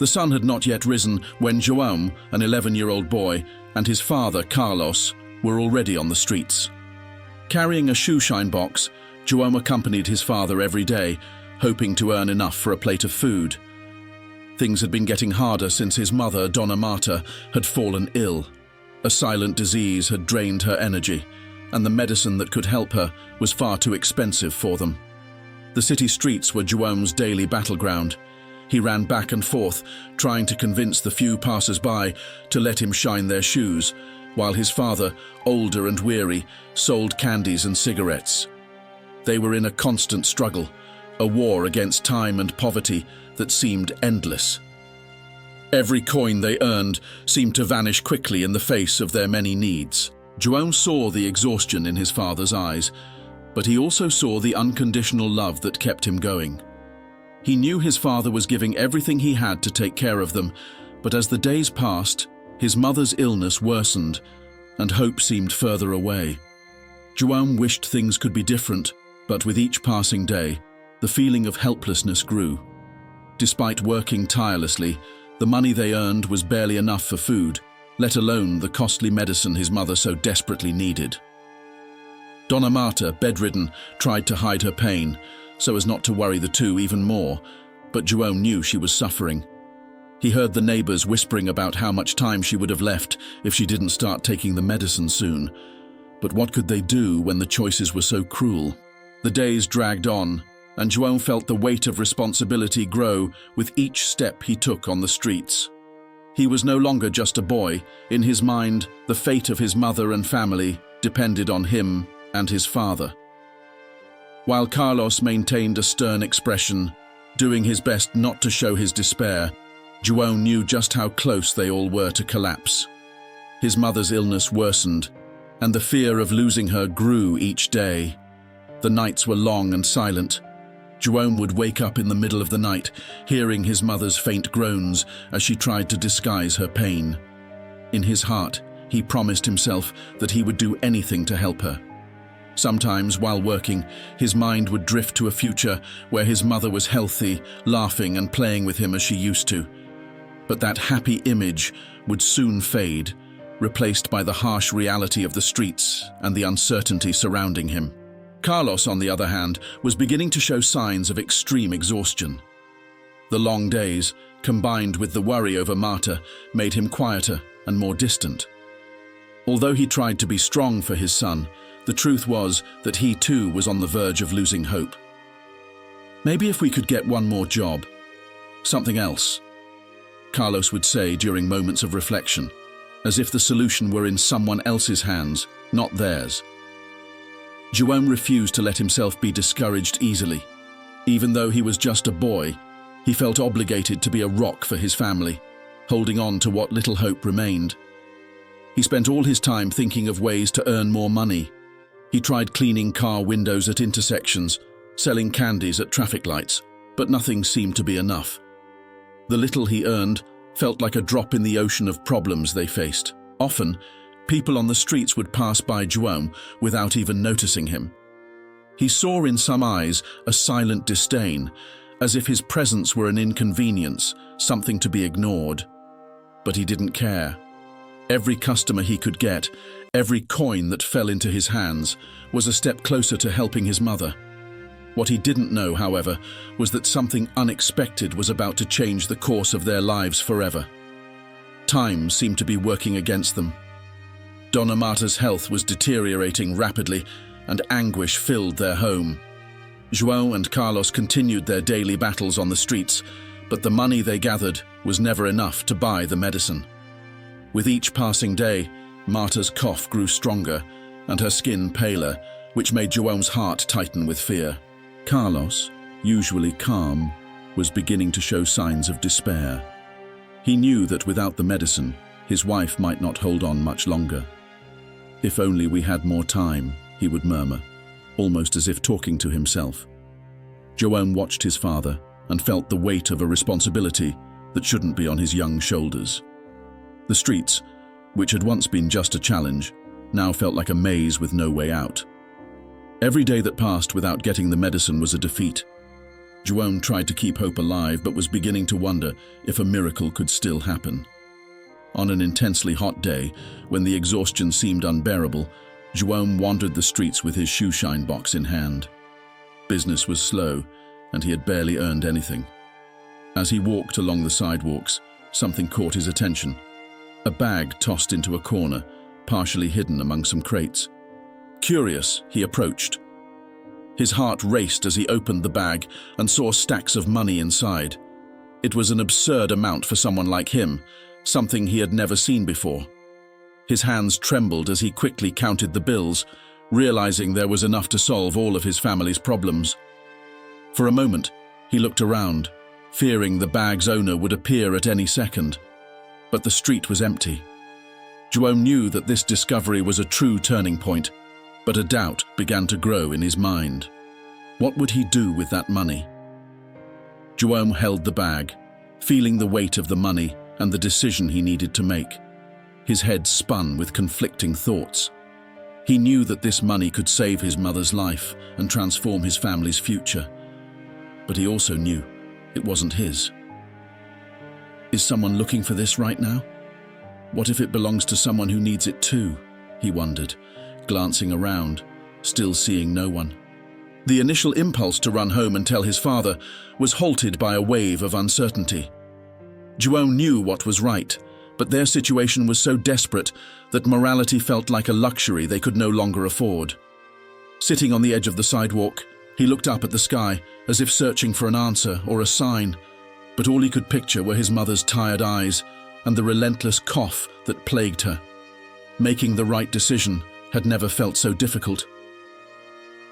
The sun had not yet risen when João, an 11-year-old boy, and his father, Carlos, were already on the streets. Carrying a shoeshine box, João accompanied his father every day, hoping to earn enough for a plate of food. Things had been getting harder since his mother, Dona Marta, had fallen ill. A silent disease had drained her energy, and the medicine that could help her was far too expensive for them. The city streets were João's daily battleground. He ran back and forth, trying to convince the few passers-by to let him shine their shoes, while his father, older and weary, sold candies and cigarettes. They were in a constant struggle, a war against time and poverty that seemed endless. Every coin they earned seemed to vanish quickly in the face of their many needs. João saw the exhaustion in his father's eyes, but he also saw the unconditional love that kept him going. He knew his father was giving everything he had to take care of them, but as the days passed, his mother's illness worsened, and hope seemed further away. João wished things could be different, but with each passing day, the feeling of helplessness grew. Despite working tirelessly, the money they earned was barely enough for food, let alone the costly medicine his mother so desperately needed. Dona Marta, bedridden, tried to hide her pain, so as not to worry the two even more, but João knew she was suffering. He heard the neighbors whispering about how much time she would have left if she didn't start taking the medicine soon. But what could they do when the choices were so cruel? The days dragged on, and João felt the weight of responsibility grow with each step he took on the streets. He was no longer just a boy. In his mind, the fate of his mother and family depended on him and his father. While Carlos maintained a stern expression, doing his best not to show his despair, João knew just how close they all were to collapse. His mother's illness worsened, and the fear of losing her grew each day. The nights were long and silent. João would wake up in the middle of the night, hearing his mother's faint groans as she tried to disguise her pain. In his heart, he promised himself that he would do anything to help her. Sometimes, while working, his mind would drift to a future where his mother was healthy, laughing and playing with him as she used to. But that happy image would soon fade, replaced by the harsh reality of the streets and the uncertainty surrounding him. Carlos, on the other hand, was beginning to show signs of extreme exhaustion. The long days, combined with the worry over Marta, made him quieter and more distant. Although he tried to be strong for his son, the truth was that he too was on the verge of losing hope. "Maybe if we could get one more job. Something else," Carlos would say during moments of reflection, as if the solution were in someone else's hands, not theirs. João refused to let himself be discouraged easily. Even though he was just a boy, he felt obligated to be a rock for his family, holding on to what little hope remained. He spent all his time thinking of ways to earn more money. He tried cleaning car windows at intersections, selling candies at traffic lights, but nothing seemed to be enough. The little he earned felt like a drop in the ocean of problems they faced. Often, people on the streets would pass by João without even noticing him. He saw in some eyes a silent disdain, as if his presence were an inconvenience, something to be ignored. But he didn't care. Every customer he could get, every coin that fell into his hands, was a step closer to helping his mother. What he didn't know, however, was that something unexpected was about to change the course of their lives forever. Time seemed to be working against them. Dona Marta's health was deteriorating rapidly, and anguish filled their home. João and Carlos continued their daily battles on the streets, but the money they gathered was never enough to buy the medicine. With each passing day, Marta's cough grew stronger and her skin paler, which made João's heart tighten with fear. Carlos, usually calm, was beginning to show signs of despair. He knew that without the medicine, his wife might not hold on much longer. "If only we had more time," he would murmur, almost as if talking to himself. João watched his father and felt the weight of a responsibility that shouldn't be on his young shoulders. The streets, which had once been just a challenge, now felt like a maze with no way out. Every day that passed without getting the medicine was a defeat. João tried to keep hope alive but was beginning to wonder if a miracle could still happen. On an intensely hot day, when the exhaustion seemed unbearable, João wandered the streets with his shoeshine box in hand. Business was slow, and he had barely earned anything. As he walked along the sidewalks, something caught his attention. A bag tossed into a corner, partially hidden among some crates. Curious, he approached. His heart raced as he opened the bag and saw stacks of money inside. It was an absurd amount for someone like him, something he had never seen before. His hands trembled as he quickly counted the bills, realizing there was enough to solve all of his family's problems. For a moment, he looked around, fearing the bag's owner would appear at any second. But the street was empty. João knew that this discovery was a true turning point, but a doubt began to grow in his mind. What would he do with that money? João held the bag, feeling the weight of the money and the decision he needed to make. His head spun with conflicting thoughts. He knew that this money could save his mother's life and transform his family's future. But he also knew it wasn't his. Is someone looking for this right now? What if it belongs to someone who needs it too? He wondered, glancing around, still seeing no one. The initial impulse to run home and tell his father was halted by a wave of uncertainty. João knew what was right, but their situation was so desperate that morality felt like a luxury they could no longer afford. Sitting on the edge of the sidewalk, he looked up at the sky as if searching for an answer or a sign, but all he could picture were his mother's tired eyes and the relentless cough that plagued her. Making the right decision had never felt so difficult.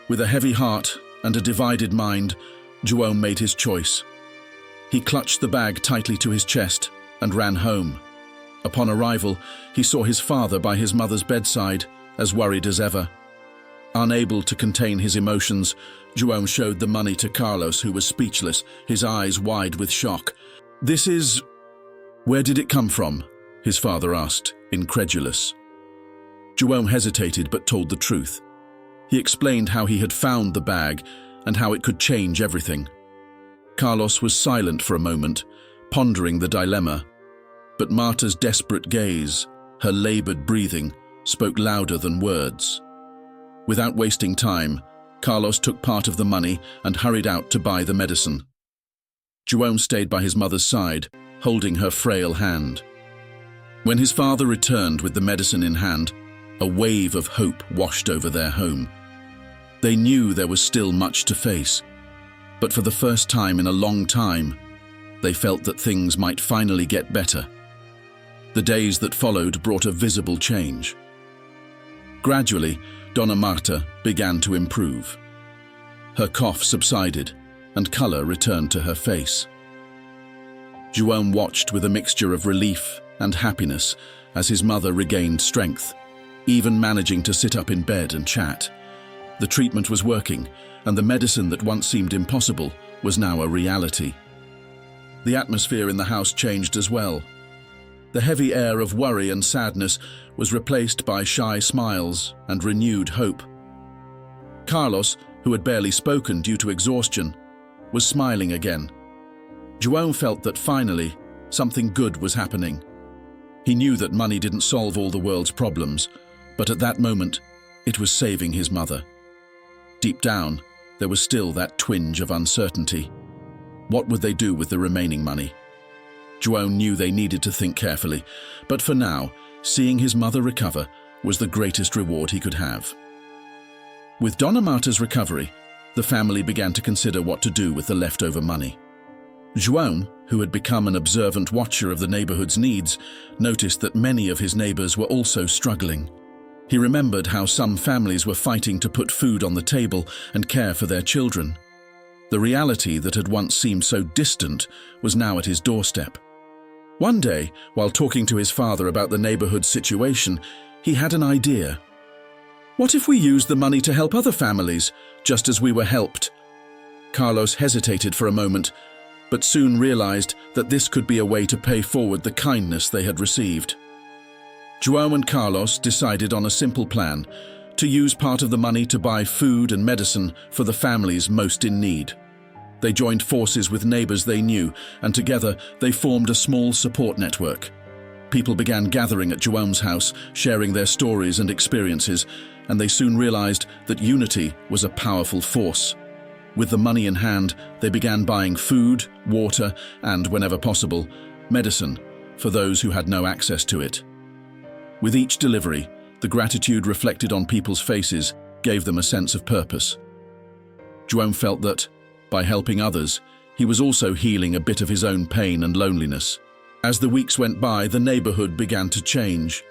With a heavy heart and a divided mind, João made his choice. He clutched the bag tightly to his chest and ran home. Upon arrival, he saw his father by his mother's bedside, as worried as ever. Unable to contain his emotions, João showed the money to Carlos, who was speechless, his eyes wide with shock. "This is... Where did it come from?" his father asked, incredulous. João hesitated but told the truth. He explained how he had found the bag and how it could change everything. Carlos was silent for a moment, pondering the dilemma, but Marta's desperate gaze, her labored breathing, spoke louder than words. Without wasting time, Carlos took part of the money and hurried out to buy the medicine. João stayed by his mother's side, holding her frail hand. When his father returned with the medicine in hand, a wave of hope washed over their home. They knew there was still much to face, but for the first time in a long time, they felt that things might finally get better. The days that followed brought a visible change. Gradually, Dona Marta began to improve. Her cough subsided, and color returned to her face. João watched with a mixture of relief and happiness as his mother regained strength, even managing to sit up in bed and chat. The treatment was working, and the medicine that once seemed impossible was now a reality. The atmosphere in the house changed as well. The heavy air of worry and sadness was replaced by shy smiles and renewed hope. Carlos, who had barely spoken due to exhaustion, was smiling again. João felt that finally, something good was happening. He knew that money didn't solve all the world's problems, but at that moment, it was saving his mother. Deep down, there was still that twinge of uncertainty. What would they do with the remaining money? João knew they needed to think carefully, but for now, seeing his mother recover was the greatest reward he could have. With Dona Marta's recovery, the family began to consider what to do with the leftover money. João, who had become an observant watcher of the neighborhood's needs, noticed that many of his neighbors were also struggling. He remembered how some families were fighting to put food on the table and care for their children. The reality that had once seemed so distant was now at his doorstep. One day, while talking to his father about the neighborhood's situation, he had an idea. What if we used the money to help other families, just as we were helped? Carlos hesitated for a moment, but soon realized that this could be a way to pay forward the kindness they had received. João and Carlos decided on a simple plan: to use part of the money to buy food and medicine for the families most in need. They joined forces with neighbors they knew, and together they formed a small support network. People began gathering at João's house, sharing their stories and experiences, and they soon realized that unity was a powerful force. With the money in hand, they began buying food, water, and, whenever possible, medicine for those who had no access to it. With each delivery, the gratitude reflected on people's faces gave them a sense of purpose. João felt that, by helping others, he was also healing a bit of his own pain and loneliness. As the weeks went by, the neighborhood began to change.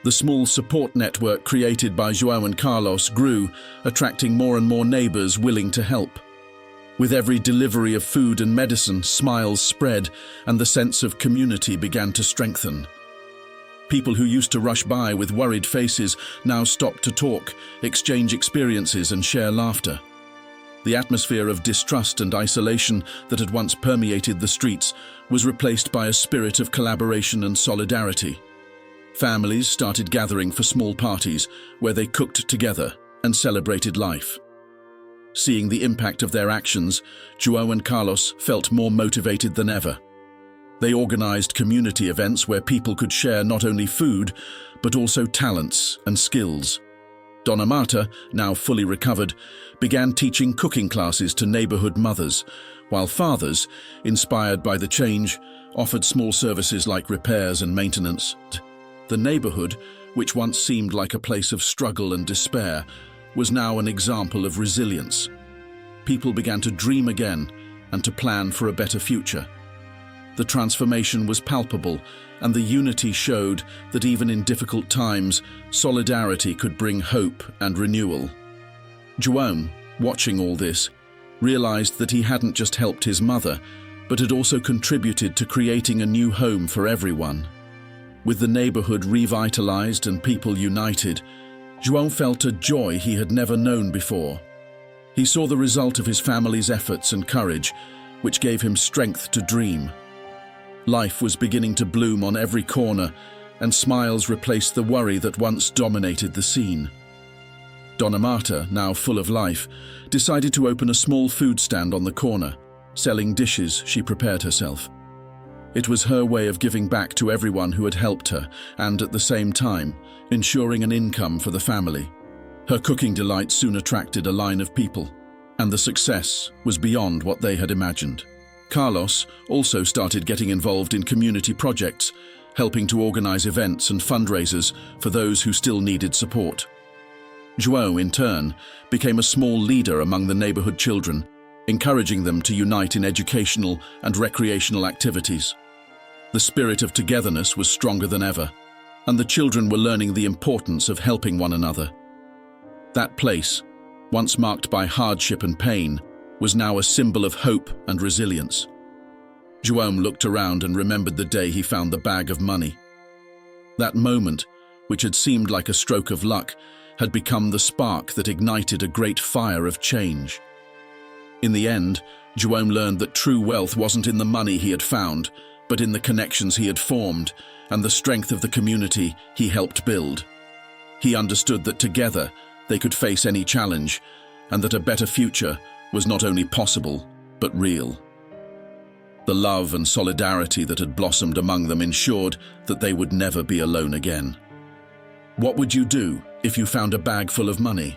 The small support network created by João and Carlos grew, attracting more and more neighbors willing to help. With every delivery of food and medicine, smiles spread, and the sense of community began to strengthen. People who used to rush by with worried faces now stopped to talk, exchange experiences, and share laughter. The atmosphere of distrust and isolation that had once permeated the streets was replaced by a spirit of collaboration and solidarity. Families started gathering for small parties where they cooked together and celebrated life. Seeing the impact of their actions, João and Carlos felt more motivated than ever. They organized community events where people could share not only food, but also talents and skills. Dona Marta, now fully recovered, began teaching cooking classes to neighborhood mothers, while fathers, inspired by the change, offered small services like repairs and maintenance. The neighborhood, which once seemed like a place of struggle and despair, was now an example of resilience. People began to dream again and to plan for a better future. The transformation was palpable, and the unity showed that even in difficult times, solidarity could bring hope and renewal. João, watching all this, realized that he hadn't just helped his mother, but had also contributed to creating a new home for everyone. With the neighborhood revitalized and people united, João felt a joy he had never known before. He saw the result of his family's efforts and courage, which gave him strength to dream. Life was beginning to bloom on every corner, and smiles replaced the worry that once dominated the scene. Dona Marta, now full of life, decided to open a small food stand on the corner, selling dishes she prepared herself. It was her way of giving back to everyone who had helped her and, at the same time, ensuring an income for the family. Her cooking delight soon attracted a line of people, and the success was beyond what they had imagined. Carlos also started getting involved in community projects, helping to organize events and fundraisers for those who still needed support. João, in turn, became a small leader among the neighborhood children, encouraging them to unite in educational and recreational activities. The spirit of togetherness was stronger than ever, and the children were learning the importance of helping one another. That place, once marked by hardship and pain, was now a symbol of hope and resilience. João looked around and remembered the day he found the bag of money. That moment, which had seemed like a stroke of luck, had become the spark that ignited a great fire of change. In the end, João learned that true wealth wasn't in the money he had found, but in the connections he had formed and the strength of the community he helped build. He understood that together they could face any challenge, and that a better future was not only possible, but real. The love and solidarity that had blossomed among them ensured that they would never be alone again. What would you do if you found a bag full of money?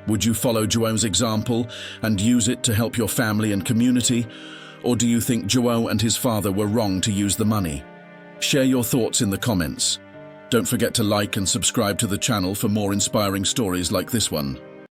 Would you follow João's example and use it to help your family and community? Or do you think João and his father were wrong to use the money? Share your thoughts in the comments. Don't forget to like and subscribe to the channel for more inspiring stories like this one.